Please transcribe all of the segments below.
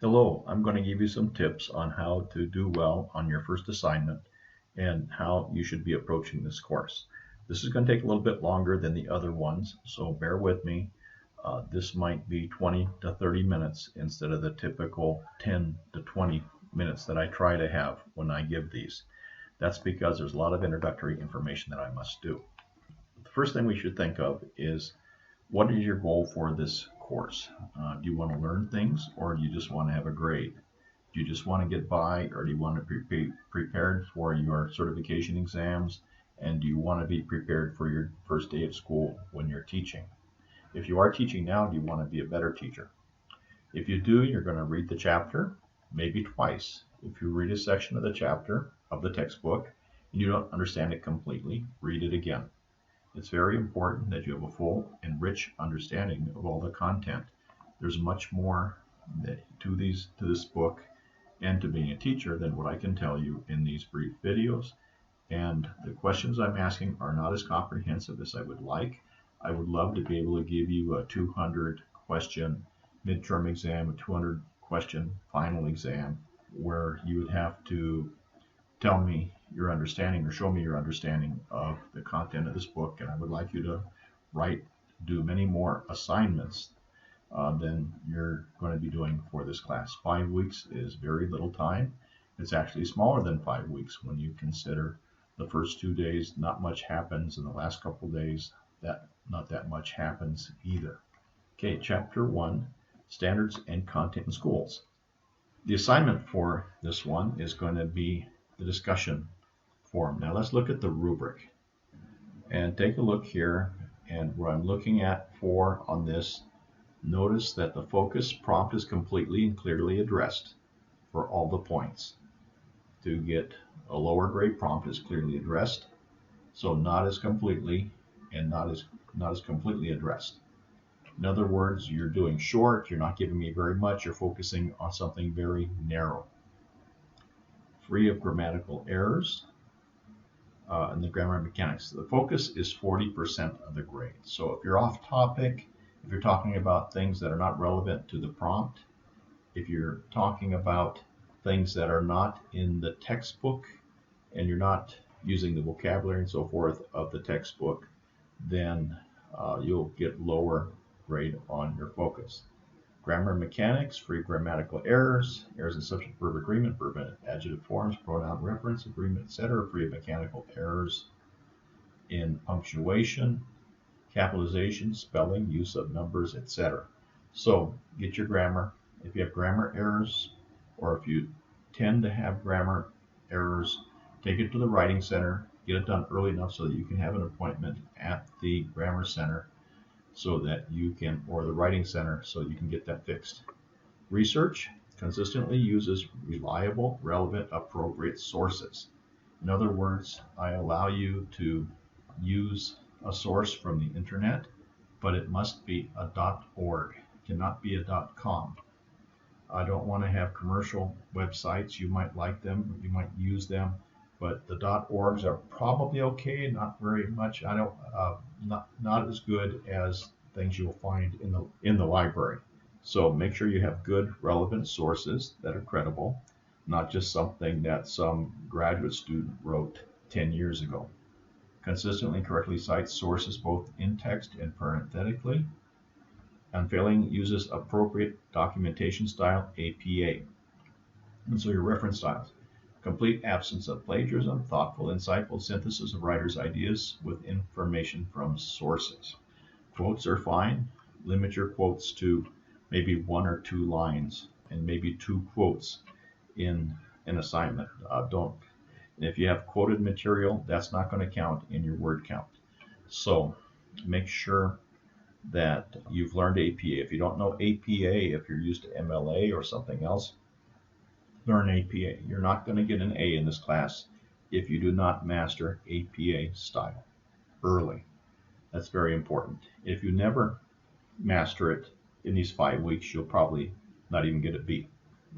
Hello, I'm going to give you some tips on how to do well on your first assignment and how you should be approaching this course. This is going to take a little bit longer than the other ones, so bear with me. This might be 20 to 30 minutes instead of the typical 10 to 20 minutes that I try to have when I give these. That's because there's a lot of introductory information that I must do. The first thing we should think of is, what is your goal for this course? Do you want to learn things, or do you just want to have a grade? Do you just want to get by, or do you want to be prepared for your certification exams? And do you want to be prepared for your first day of school when you're teaching? If you are teaching now, do you want to be a better teacher? If you do, you're going to read the chapter, maybe twice. If you read a section of the chapter of the textbook and you don't understand it completely, read it again. It's very important that you have a full and rich understanding of all the content. There's much more to this book and to being a teacher than what I can tell you in these brief videos. And the questions I'm asking are not as comprehensive as I would like. I would love to be able to give you a 200 question midterm exam, a 200 question final exam, where you would have to tell me your understanding or show me your understanding of the content of this book. And I would like you to do many more assignments than you're going to be doing for this class. 5 weeks is very little time. It's actually smaller than 5 weeks when you consider the first 2 days, not much happens, and the last couple days, not that much happens either. Okay, Chapter 1, Standards and Content in Schools. The assignment for this one is going to be the discussion forum. Now let's look at the rubric and take a look here, and what I'm looking at for on this, notice that the focus prompt is completely and clearly addressed for all the points. To get a lower grade prompt is clearly addressed, so not as completely and not as completely addressed. In other words, you're doing short, you're not giving me very much, you're focusing on something very narrow. Free of grammatical errors and the grammar and mechanics. The focus is 40% of the grade. So if you're off topic, if you're talking about things that are not relevant to the prompt, if you're talking about things that are not in the textbook and you're not using the vocabulary and so forth of the textbook, then you'll get lower grade on your focus. Grammar and mechanics, free grammatical errors, errors in subject verb agreement, verb and adjective forms, pronoun reference, agreement, etc., free of mechanical errors in punctuation, capitalization, spelling, use of numbers, etc. So get your grammar. If you have grammar errors, or if you tend to have grammar errors, take it to the writing center, get it done early enough so that you can have an appointment at the grammar center so that you can, or the writing center, so you can get that fixed. Research consistently uses reliable, relevant, appropriate sources. In other words, I allow you to use a source from the internet, but it must be a .org. It cannot be a .com. I don't want to have commercial websites. You might like them, you might use them, but the .orgs are probably okay, not very much. I don't, not as good as things you'll find in the library. So make sure you have good, relevant sources that are credible, not just something that some graduate student wrote 10 years ago. Consistently correctly cite sources both in text and parenthetically. Unfailing uses appropriate documentation style, APA. And so your reference styles. Complete absence of plagiarism, thoughtful, insightful synthesis of writers' ideas with information from sources. Quotes are fine. Limit your quotes to maybe 1 or 2 lines and maybe 2 quotes in an assignment. And if you have quoted material, that's not going to count in your word count. So make sure that you've learned APA. If you don't know APA, if you're used to MLA or something else, learn APA. You're not going to get an A in this class if you do not master APA style early. That's very important. If you never master it in these 5 weeks, you'll probably not even get a B.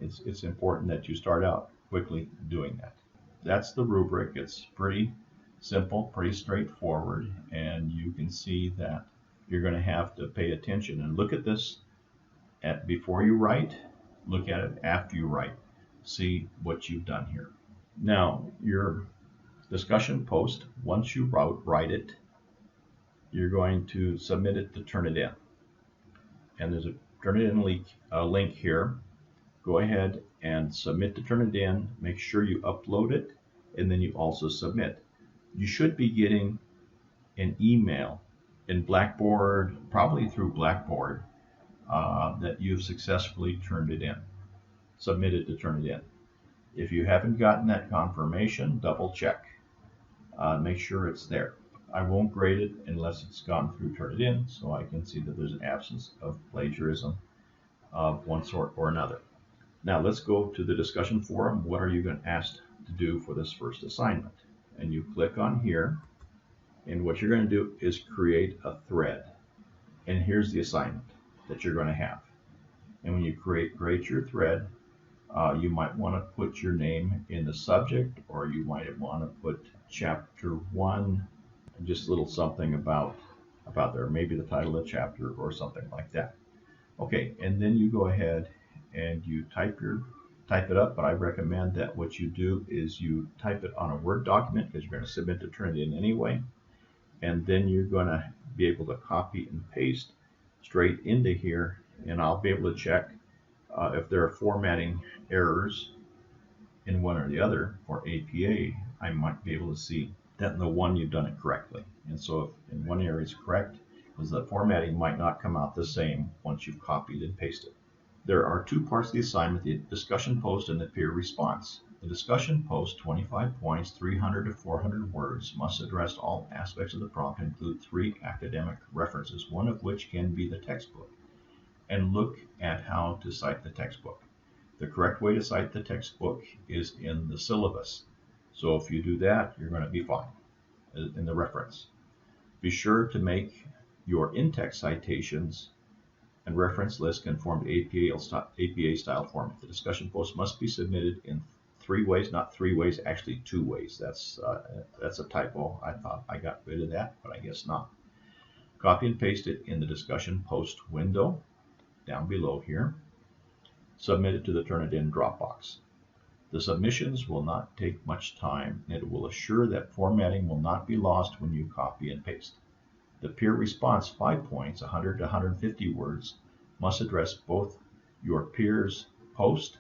It's important that you start out quickly doing that. That's the rubric. It's pretty simple, pretty straightforward, and you can see that you're going to have to pay attention and look at this before you write, look at it after you write, see what you've done here. Now, your discussion post, once you write it, you're going to submit it to Turnitin. And there's a Turnitin link here. Go ahead and submit to Turnitin. Make sure you upload it, and then you also submit. You should be getting an email in Blackboard, probably through Blackboard, that you've successfully turned it in, submitted to Turnitin. If you haven't gotten that confirmation, double check. Make sure it's there. I won't grade it unless it's gone through Turnitin, so I can see that there's an absence of plagiarism of one sort or another. Now let's go to the discussion forum. What are you going to ask to do for this first assignment? And you click on here, and what you're going to do is create a thread. And here's the assignment that you're going to have. And when you create your thread, you might want to put your name in the subject, or you might want to put chapter 1, just a little something about there, maybe the title of the chapter or something like that. Okay, and then you go ahead and you type it up, but I recommend that what you do is you type it on a Word document, because you're going to submit to Turnitin anyway, and then you're going to be able to copy and paste straight into here, and I'll be able to check if there are formatting errors in one or the other. For APA, I might be able to see that in the one you've done it correctly. And so if in one area it's correct, because the formatting might not come out the same once you've copied and pasted. There are two parts of the assignment: the discussion post and the peer response. The discussion post, 25 points, 300 to 400 words, must address all aspects of the prompt and include 3 academic references, one of which can be the textbook, and look at how to cite the textbook. The correct way to cite the textbook is in the syllabus. So if you do that, you're going to be fine in the reference. Be sure to make your in-text citations and reference list conform to APA style format. The discussion post must be submitted in 3 ways, not 3 ways, actually 2 ways. That's a typo. I thought I got rid of that, but I guess not. Copy and paste it in the discussion post window down below here. Submit it to the Turnitin Dropbox. The submissions will not take much time, and it will assure that formatting will not be lost when you copy and paste. The peer response, 5 points, 100 to 150 words, must address both your peers' post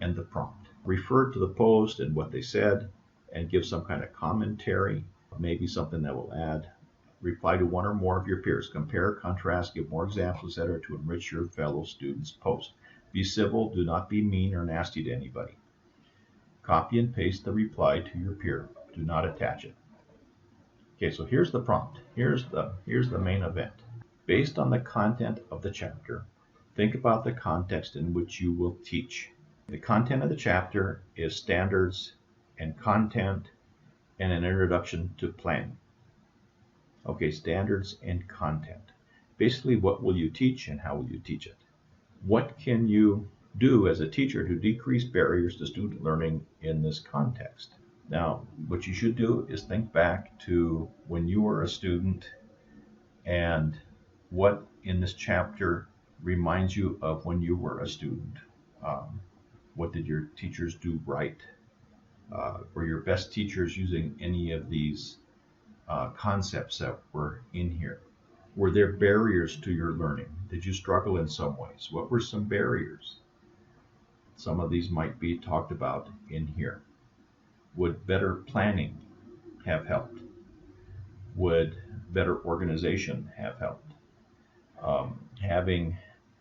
and the prompt. Refer to the post and what they said, and give some kind of commentary, maybe something that will add. Reply to one or more of your peers. Compare, contrast, give more examples, etc. to enrich your fellow students' post. Be civil, do not be mean or nasty to anybody. Copy and paste the reply to your peer. Do not attach it. Okay, so here's the prompt. Here's the main event. Based on the content of the chapter, think about the context in which you will teach. The content of the chapter is standards and content and an introduction to planning. Okay, standards and content. Basically, what will you teach and how will you teach it? What can you do as a teacher to decrease barriers to student learning in this context? Now, what you should do is think back to when you were a student and what in this chapter reminds you of when you were a student. What did your teachers do right? Were your best teachers using any of these concepts that were in here? Were there barriers to your learning? Did you struggle in some ways? What were some barriers? Some of these might be talked about in here. Would better planning have helped? Would better organization have helped? Having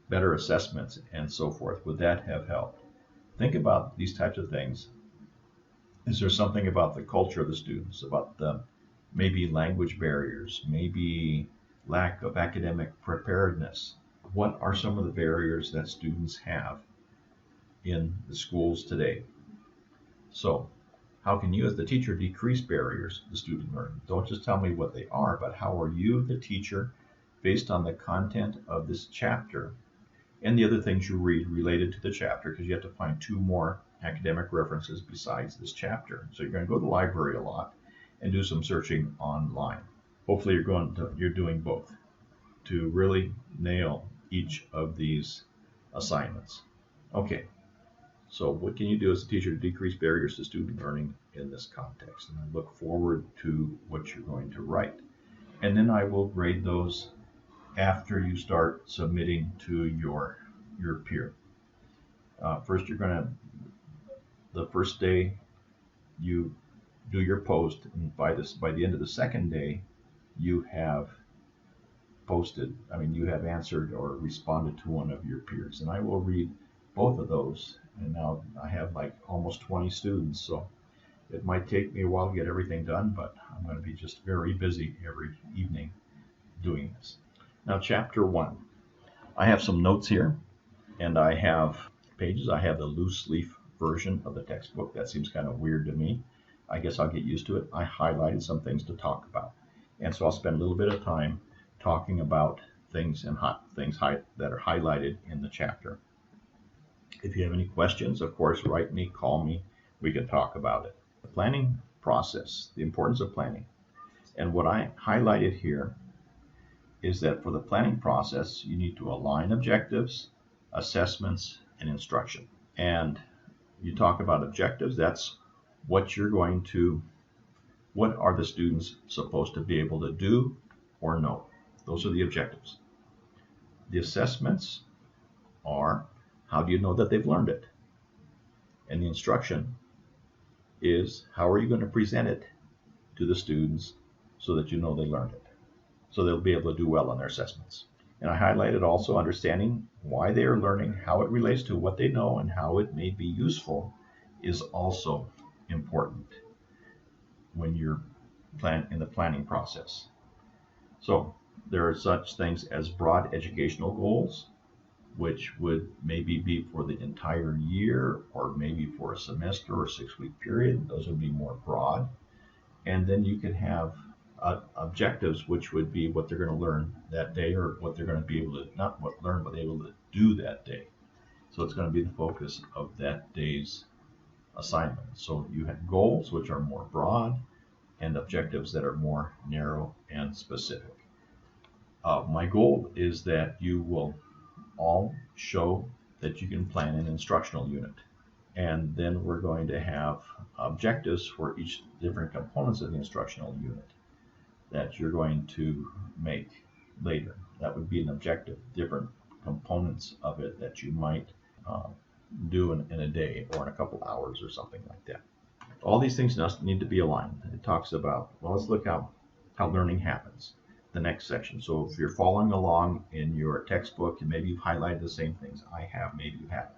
better assessments and so forth, would that have helped? Think about these types of things. Is there something about the culture of the students, about the maybe language barriers, maybe lack of academic preparedness? What are some of the barriers that students have in the schools today? So, how can you as the teacher decrease barriers to student learning? Don't just tell me what they are, but how are you, the teacher, based on the content of this chapter and the other things you read related to the chapter, because you have to find 2 more academic references besides this chapter. So you're going to go to the library a lot and do some searching online. Hopefully you're doing both to really nail each of these assignments. Okay, so what can you do as a teacher to decrease barriers to student learning in this context? And I look forward to what you're going to write. And then I will grade those after you start submitting to your peer. First, the first day you do your post, and by the end of the second day, you have you have answered or responded to one of your peers. And I will read both of those. And now I have like almost 20 students, so it might take me a while to get everything done, but I'm going to be just very busy every evening doing this. Now, chapter 1. I have some notes here, and I have pages. I have the loose leaf version of the textbook. That seems kind of weird to me. I guess I'll get used to it. I highlighted some things to talk about, and so I'll spend a little bit of time talking about things that are highlighted in the chapter. If you have any questions, of course, write me, call me. We can talk about it. The planning process, the importance of planning. And what I highlighted here is that for the planning process, you need to align objectives, assessments, and instruction. And you talk about objectives, that's what are the students supposed to be able to do or know? Those are the objectives. The assessments are, how do you know that they've learned it? And the instruction is, how are you going to present it to the students so that you know they learned it? So they'll be able to do well on their assessments. And I highlighted also understanding why they are learning, how it relates to what they know, and how it may be useful is also important when you're in the planning process. So there are such things as broad educational goals, which would maybe be for the entire year or maybe for a semester or 6-week period. Those would be more broad. And then you can have objectives, which would be what they're going to learn that day, or what they're going to be able to but able to do that day. So it's going to be the focus of that day's assignment. So you have goals, which are more broad, and objectives that are more narrow and specific. My goal is that you will all show that you can plan an instructional unit. And then we're going to have objectives for each different components of the instructional unit that you're going to make later. That would be an objective, different components of it that you might do in a day or in a couple hours or something like that. All these things need to be aligned. It talks about, well, let's look how learning happens, the next section. So if you're following along in your textbook, and maybe you've highlighted the same things I have, maybe you haven't.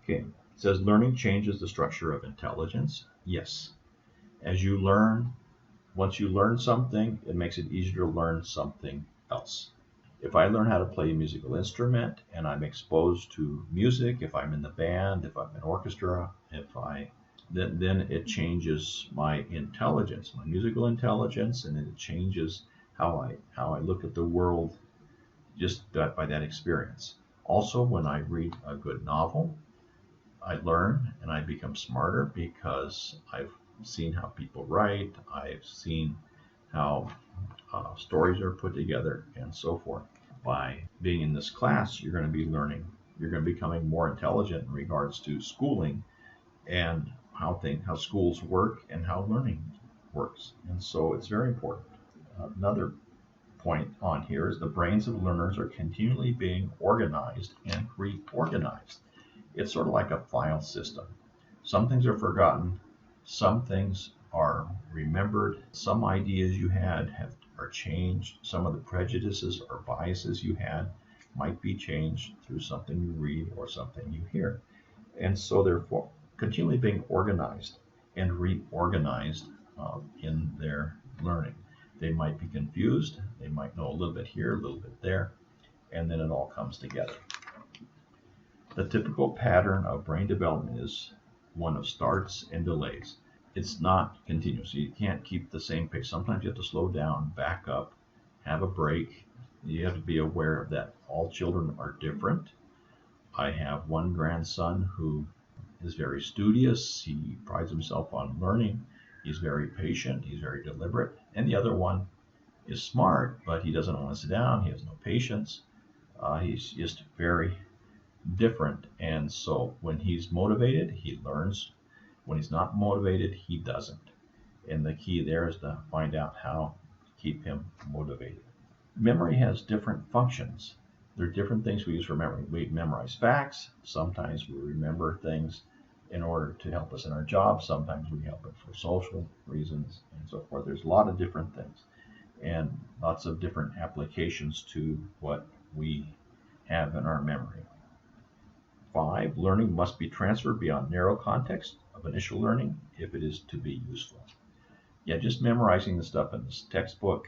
Okay, it says learning changes the structure of intelligence. Yes. As you learn, once you learn something, it makes it easier to learn something else. If I learn how to play a musical instrument and I'm exposed to music, if I'm in the band, if I'm in orchestra, then it changes my intelligence, my musical intelligence, and it changes how I look at the world just by that experience. Also, when I read a good novel, I learn and I become smarter because I've seen how people write, I've seen how stories are put together, and so forth. By being in this class, you're going to be learning, you're going to be becoming more intelligent in regards to schooling and how schools work and how learning works. And so it's very important. Another point on here is the brains of learners are continually being organized and reorganized. It's sort of like a file system. Some things are forgotten, some things are remembered, some ideas you had are changed, some of the prejudices or biases you had might be changed through something you read or something you hear. And so they're continually being organized and reorganized in their learning. They might be confused, they might know a little bit here, a little bit there, and then it all comes together. The typical pattern of brain development is one of starts and delays. It's not continuous. You can't keep the same pace. Sometimes you have to slow down, back up, have a break. You have to be aware of that. All children are different. I have one grandson who is very studious. He prides himself on learning. He's very patient. He's very deliberate. And the other one is smart, but he doesn't want to sit down. He has no patience. He's just very different. And so when he's motivated, he learns. When he's not motivated, he doesn't. And the key there is to find out how to keep him motivated. Memory has different functions. There are different things we use for memory. We memorize facts. Sometimes we remember things in order to help us in our job. Sometimes we help it for social reasons and so forth. There's a lot of different things and lots of different applications to what we have in our memory. 5, learning must be transferred beyond narrow context of initial learning if it is to be useful. Yeah, just memorizing the stuff in this textbook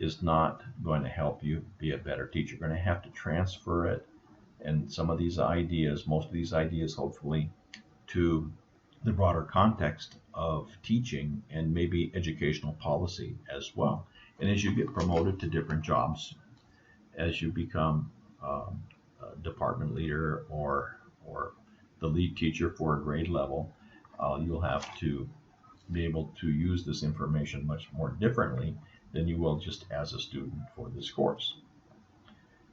is not going to help you be a better teacher. You're going to have to transfer it and some of these ideas, most of these ideas hopefully, to the broader context of teaching and maybe educational policy as well. And as you get promoted to different jobs, as you become a department leader or the lead teacher for a grade level, you'll have to be able to use this information much more differently than you will just as a student for this course.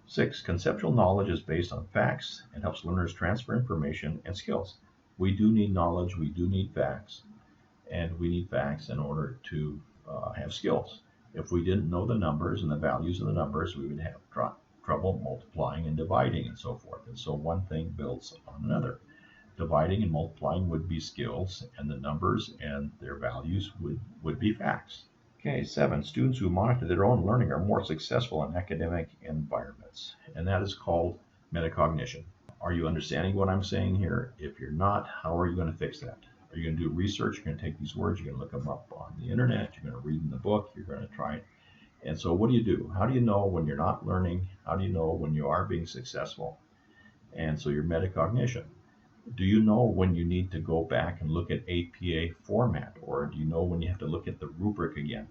6, conceptual knowledge is based on facts and helps learners transfer information and skills. We do need knowledge, we do need facts, and we need facts in order to have skills. If we didn't know the numbers and the values of the numbers, we would have trouble multiplying and dividing and so forth. And so one thing builds on another. Dividing and multiplying would be skills, and the numbers and their values would be facts. Okay, 7, students who monitor their own learning are more successful in academic environments, and that is called metacognition. Are you understanding what I'm saying here? If you're not, how are you going to fix that? Are you going to do research? You're going to take these words, you're going to look them up on the internet, you're going to read in the book, you're going to try it. And so what do? How do you know when you're not learning? How do you know when you are being successful? And so your metacognition. Do you know when you need to go back and look at APA format, or do you know when you have to look at the rubric again,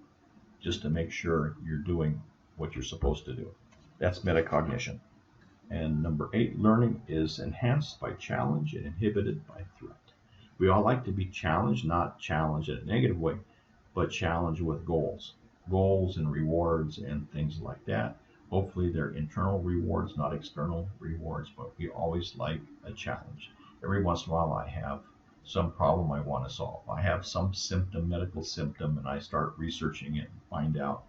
just to make sure you're doing what you're supposed to do? That's metacognition. And number 8, learning is enhanced by challenge and inhibited by threat. We all like to be challenged, not challenged in a negative way, but challenged with goals and rewards and things like that. Hopefully they're internal rewards, not external rewards, but we always like a challenge. Every once in a while I have some problem I want to solve. I have some symptom, medical symptom, and I start researching it and find out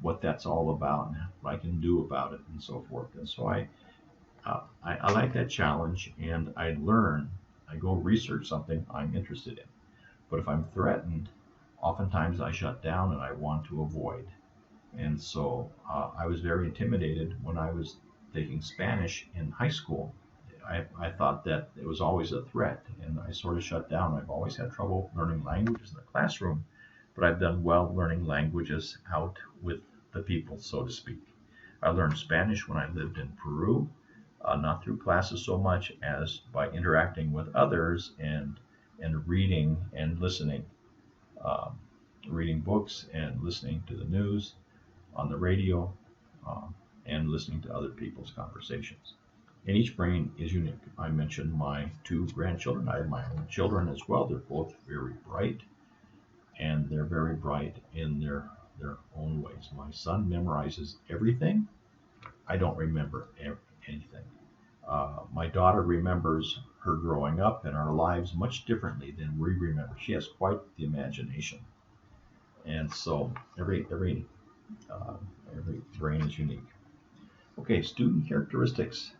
what that's all about and what I can do about it and so forth. And so I like that challenge, and I go research something I'm interested in. But if I'm threatened, oftentimes I shut down and I want to avoid. And so I was very intimidated when I was taking Spanish in high school. I thought that it was always a threat, and I sort of shut down. I've always had trouble learning languages in the classroom, but I've done well learning languages out with the people, so to speak. I learned Spanish when I lived in Peru, not through classes so much as by interacting with others and reading and listening, reading books and listening to the news on the radio, and listening to other people's conversations. And each brain is unique. I mentioned my 2 grandchildren. I have my own children as well. They're both very bright, and they're very bright in their own ways. My son memorizes everything. I don't remember anything. My daughter remembers her growing up and our lives much differently than we remember. She has quite the imagination. And so every brain is unique. Okay, student characteristics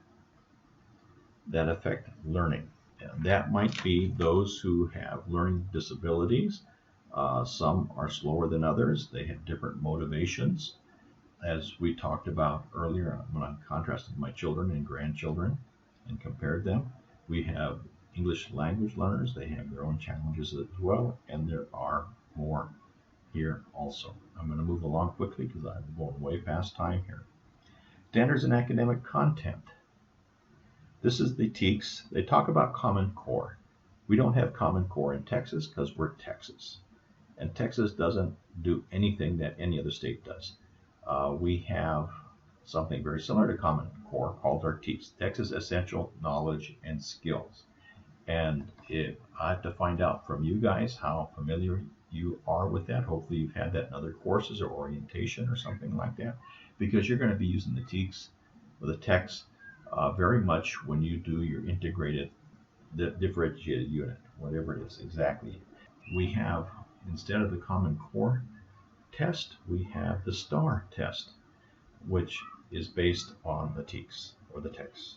that affect learning. And that might be those who have learning disabilities. Some are slower than others. They have different motivations. As we talked about earlier when I contrasted my children and grandchildren and compared them, we have English language learners. They have their own challenges as well, and there are more here also. I'm going to move along quickly because I'm going way past time here. Standards in academic content. This is the TEKS. They talk about Common Core. We don't have Common Core in Texas because we're Texas. And Texas doesn't do anything that any other state does. We have something very similar to Common Core called our TEKS, Texas Essential Knowledge and Skills. And I have to find out from you guys how familiar you are with that. Hopefully you've had that in other courses or orientation or something like that, because you're going to be using the TEKS or the TEKS very much when you do your integrated, differentiated unit, whatever it is exactly. We have, instead of the Common Core test, we have the STAR test, which is based on the TEKS or the text.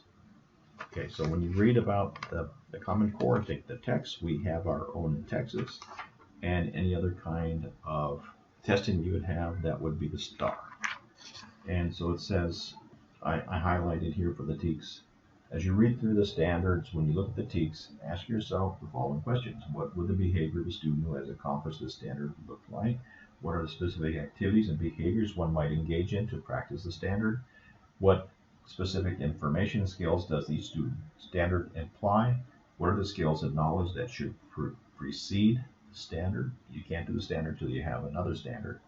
Okay, so when you read about the Common Core, take the text, we have our own in Texas, and any other kind of testing you would have, that would be the STAR. And so it says, I highlighted here for the TEKS, as you read through the standards, when you look at the TEKS, ask yourself the following questions. What would the behavior of a student who has accomplished the standard look like? What are the specific activities and behaviors one might engage in to practice the standard? What specific information and skills does each standard imply? What are the skills and knowledge that should precede the standard? You can't do the standard until you have another standard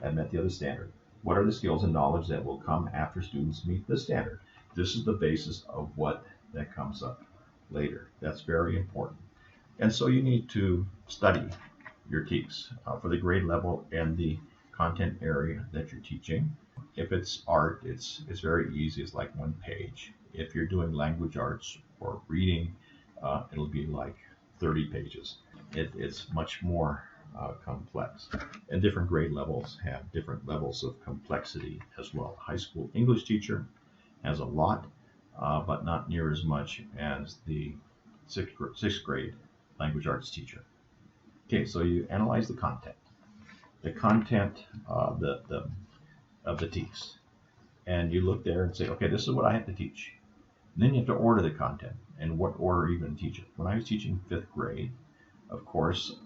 that met the other standard. What are the skills and knowledge that will come after students meet the standard? This is the basis of what that comes up later. That's very important. And so you need to study your TEKS for the grade level and the content area that you're teaching. If it's art, it's very easy. It's like one page. If you're doing language arts or reading, it'll be like 30 pages. It's much more complex. And different grade levels have different levels of complexity as well. High school English teacher has a lot, but not near as much as the sixth grade language arts teacher. Okay, so you analyze the content. The content of the TEKS. And you look there and say, okay, this is what I have to teach. And then you have to order the content. And what order are you going to teach it? When I was teaching 5th grade, of course,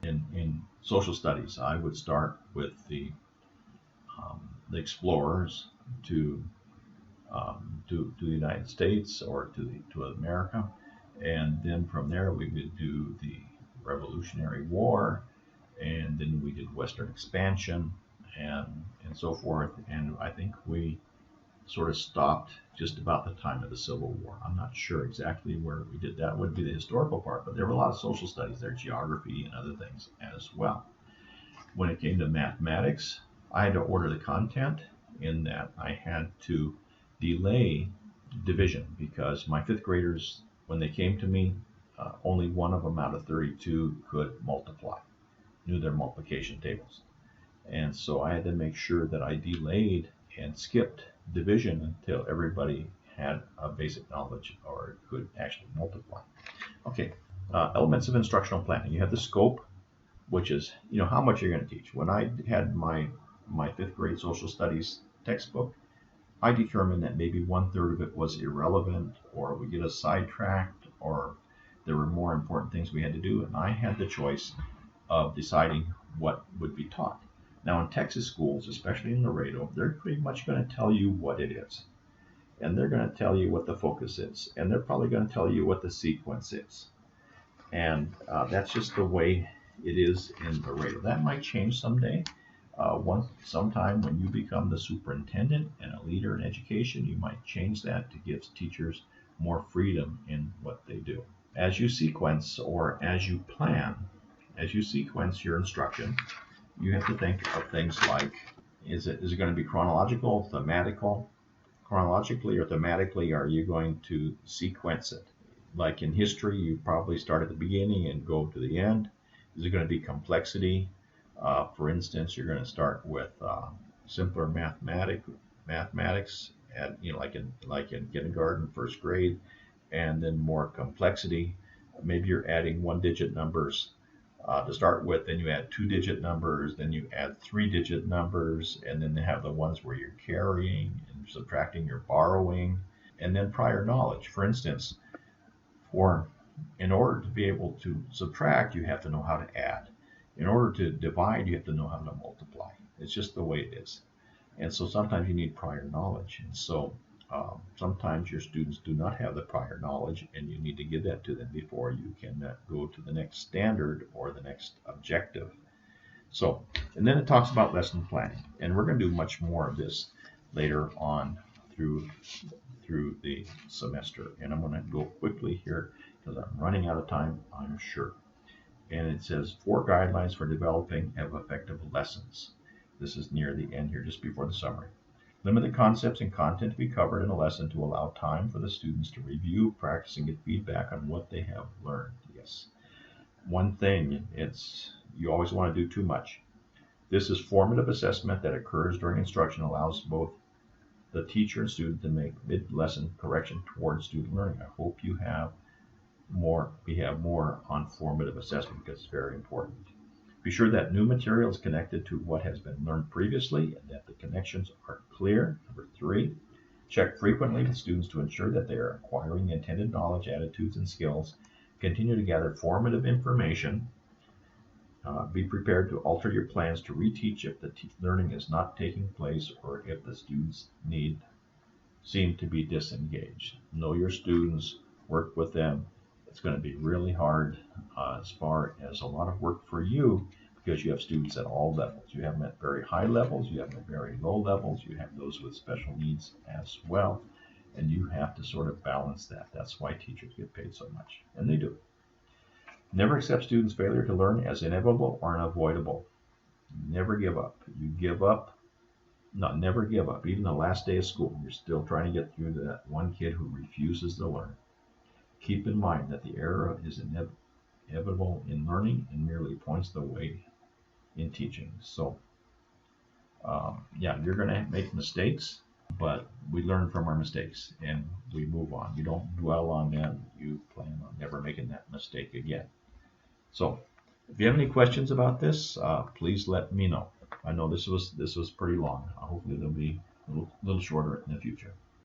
in social studies, I would start with the explorers to the United States or to America. And then from there, we would do the Revolutionary War, and then we did Western expansion and so forth. And I think we sort of stopped just about the time of the Civil War. I'm not sure exactly where we did that. Would be the historical part, but there were a lot of social studies there, geography and other things as well. When it came to mathematics, I had to order the content in that I had to delay division, because my 5th graders, when they came to me, only one of them out of 32 could multiply, knew their multiplication tables. And so I had to make sure that I delayed and skipped division until everybody had a basic knowledge or could actually multiply. Okay, elements of instructional planning. You have the scope, which is, how much you're going to teach. When I had my 5th grade social studies textbook, I determined that maybe 1/3 of it was irrelevant, or we get us sidetracked, or there were more important things we had to do, and I had the choice of deciding what would be taught. Now in Texas schools, especially in Laredo, they're pretty much going to tell you what it is. And they're going to tell you what the focus is. And they're probably going to tell you what the sequence is. And that's just the way it is in Laredo. That might change someday. Sometime when you become the superintendent and a leader in education, you might change that to give teachers more freedom in what they do. As you sequence, or as you plan, as you sequence your instruction, you have to think of things like, is it going to be chronological, thematical? Chronologically or thematically, are you going to sequence it? Like in history, you probably start at the beginning and go to the end. Is it going to be complexity? For instance, you're going to start with simpler mathematics, at, like in kindergarten, 1st grade, and then more complexity. Maybe you're adding 1-digit numbers to start with, then you add 2-digit numbers, then you add 3-digit numbers, and then they have the ones where you're carrying and subtracting, you're borrowing, and then prior knowledge. For instance, in order to be able to subtract, you have to know how to add. In order to divide, you have to know how to multiply. It's just the way it is. And so sometimes you need prior knowledge. And so sometimes your students do not have the prior knowledge, and you need to give that to them before you can go to the next standard or the next objective. So, and then it talks about lesson planning. And we're going to do much more of this later on through the semester. And I'm going to go quickly here because I'm running out of time, I'm sure. And it says 4 guidelines for developing effective lessons. This is near the end here, just before the summary. Limit the concepts and content to be covered in a lesson to allow time for the students to review, practice, and get feedback on what they have learned. Yes. One thing, you always want to do too much. This is formative assessment that occurs during instruction, allows both the teacher and student to make mid-lesson correction towards student learning. I hope we have more on formative assessment because it's very important. Be sure that new material is connected to what has been learned previously and that the connections are clear. Number 3, check frequently with students to ensure that they are acquiring intended knowledge, attitudes, and skills. Continue to gather formative information. Be prepared to alter your plans to reteach if the learning is not taking place or if the students seem to be disengaged. Know your students, work with them. It's going to be really hard as far as a lot of work for you because you have students at all levels. You have them at very high levels, you have them at very low levels, you have those with special needs as well, and you have to sort of balance that. That's why teachers get paid so much, and they do. Never accept students' failure to learn as inevitable or unavoidable. Never give up. You give up, never give up. Even the last day of school, you're still trying to get through to that one kid who refuses to learn. Keep in mind that the error is inevitable in learning and merely points the way in teaching. So, yeah, you're going to make mistakes, but we learn from our mistakes and we move on. You don't dwell on them. You plan on never making that mistake again. So, if you have any questions about this, please let me know. I know this was pretty long. Hopefully, they'll be a little shorter in the future.